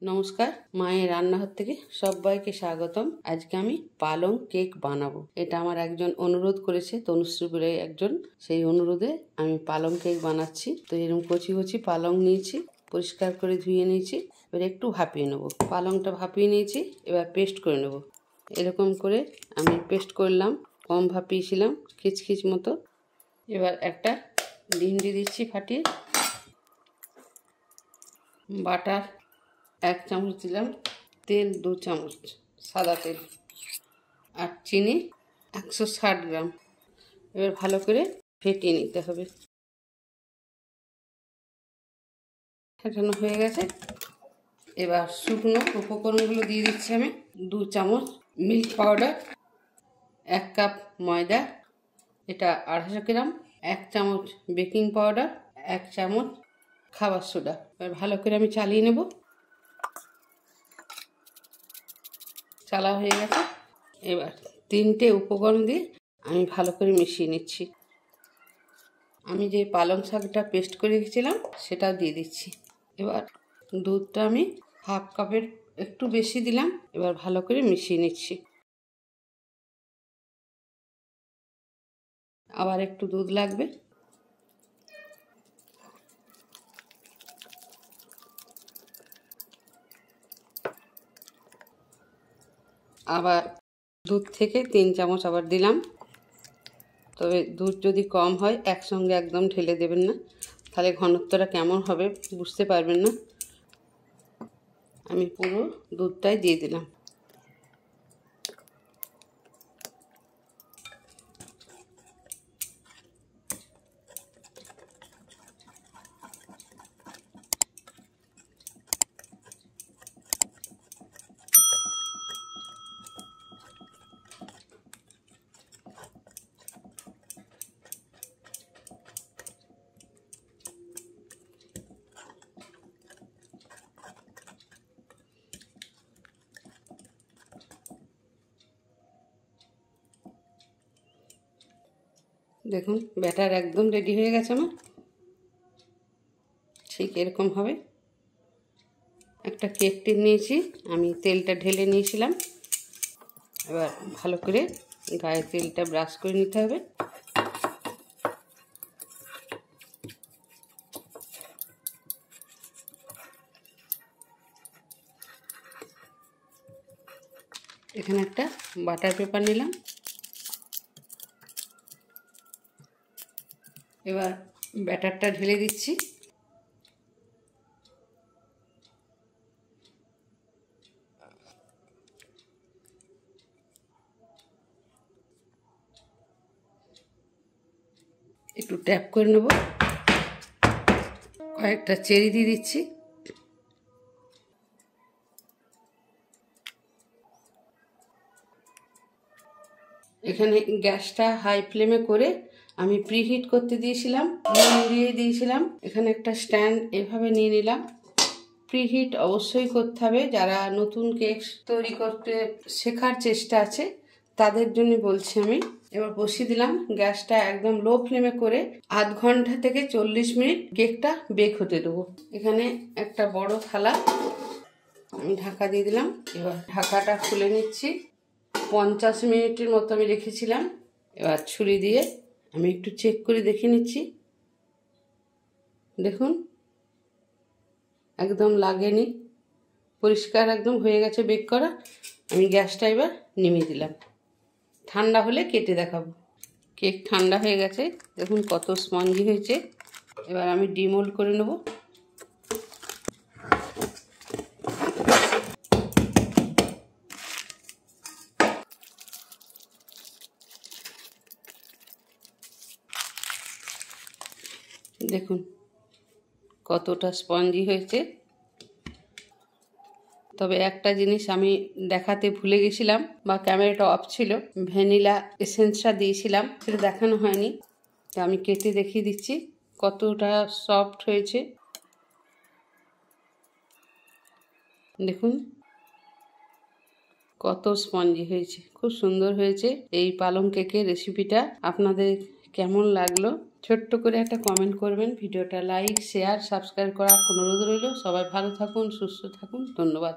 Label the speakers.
Speaker 1: নমস্কার, মায়ের রান্নাঘর থেকে সবাইকে স্বাগতম। আজকে আমি পালং কেক বানাবো। এটা আমার একজন অনুরোধ করেছে, তনুশ্রী বলে একজন। সেই অনুরোধে আমি পালং কেক বানাচ্ছি। তো এরকম কচি কচি পালং নিয়েছি, পরিষ্কার করে ধুয়ে নিয়েছি। এবার একটু ভাপিয়ে নেবো। পালংটা ভাপিয়ে নিয়েছি, এবার পেস্ট করে নেবো। এরকম করে আমি পেস্ট করলাম, কম ভাপিয়েছিলাম, খিচখিচ মতো। এবার একটা ডিম দিয়ে দিচ্ছি ফাটিয়ে। বাটার 1 চামচ দিলাম, তেল 2 চামচ সাদা তেল, আর চিনি 160 গ্রাম। এবার ভালো করে ফেটিয়ে নিতে হবে। ফেটানো হয়ে গেছে। এবার শুকনো উপকরণগুলো দিয়ে দিচ্ছি আমি। 2 চামচ মিল্ক পাউডার, 1 কাপ ময়দা, এটা 250 গ্রাম, 1 চামচ বেকিং পাউডার, 1 চামচ খাবার সোডা। এবার ভালো করে আমি চালিয়ে নেব। চালা হয়ে গেছে। এবার 3টে উপকরণ দিয়ে আমি ভালো করে মিশিয়ে নিচ্ছি। আমি যে পালং শাকটা পেস্ট করে রেখেছিলাম সেটাও দিয়ে দিচ্ছি। এবার দুধটা আমি 1/2 কাপের একটু বেশি দিলাম। এবার ভালো করে মিশিয়ে নিচ্ছি। আবার একটু দুধ লাগবে। আবার দুধ থেকে 3 চামচ আবার দিলাম। তবে দুধ যদি কম হয় একসঙ্গে একদম ঢেলে দেবেন না, তাহলে ঘনত্বটা কেমন হবে বুঝতে পারবেন না। আমি পুরো দুধটাই দিয়ে দিলাম। দেখুন ব্যাটার একদম রেডি হয়ে গেছে আমার। ঠিক এরকম হবে। একটা কেক টিন নিয়েছি, আমি তেলটা ঢেলে নিয়েছিলাম। এবার ভালো করে গায়ে তেলটা ব্রাশ করে নিতে হবে। এখানে একটা বাটার পেপার নিলাম। এবার ব্যাটারটা ঢেলে দিচ্ছি। একটু ট্যাপ করে নেব। কয়েকটা চেরি দিয়ে দিচ্ছি। এখানে গ্যাসটা হাই ফ্লেমে করে আমি প্রিহিট করতে দিয়েছিলাম, নুন দিয়ে দিয়েছিলাম। এখানে একটা স্ট্যান্ড এভাবে নিয়ে নিলাম। প্রিহিট অবশ্যই করতে হবে। যারা নতুন কেক তৈরি করতে শেখার চেষ্টা আছে তাদের জন্য বলছি আমি। এবার বসিয়ে দিলাম। গ্যাসটা একদম লো ফ্লেমে করে 1/2 ঘন্টা থেকে 40 মিনিট কেকটা বেক হতে দেবো। এখানে একটা বড় থালা, আমি ঢাকা দিয়ে দিলাম। এবার ঢাকাটা খুলে নিচ্ছি। 50 মিনিটের মতো আমি রেখেছিলাম। এবার ছুরি দিয়ে আমি একটু চেক করে দেখে নিচ্ছি। দেখুন একদম লাগেনি, পরিষ্কার একদম হয়ে গেছে বেক করা। আমি গ্যাসটা এবার নিভিয়ে দিলাম। ঠান্ডা হলে কেটে দেখাবো। কেক ঠান্ডা হয়ে গেছে, দেখুন কত স্পঞ্জি হয়েছে। এবার আমি ডিমোল্ড করে নেব। দেখুন কতটা স্পঞ্জি হয়েছে। তবে একটা জিনিস আমি দেখাতে ভুলে গেছিলাম, বা ক্যামেরাটা অফ ছিল, ভ্যানিলা এসেন্সটা দিয়েছিলাম, সেটা দেখানো হয়নি। তো আমি কেটে দেখিয়ে দিচ্ছি কতটা সফট হয়েছে। দেখুন কত স্পঞ্জি হয়েছে, খুব সুন্দর হয়েছে। এই পালং কেকের রেসিপিটা আপনাদের কেমন লাগলো ছোট্ট করে একটা কমেন্ট করবেন। ভিডিওটা লাইক, শেয়ার, সাবস্ক্রাইব করার অনুরোধ রইল। সবাই ভালো থাকুন, সুস্থ থাকুন। ধন্যবাদ।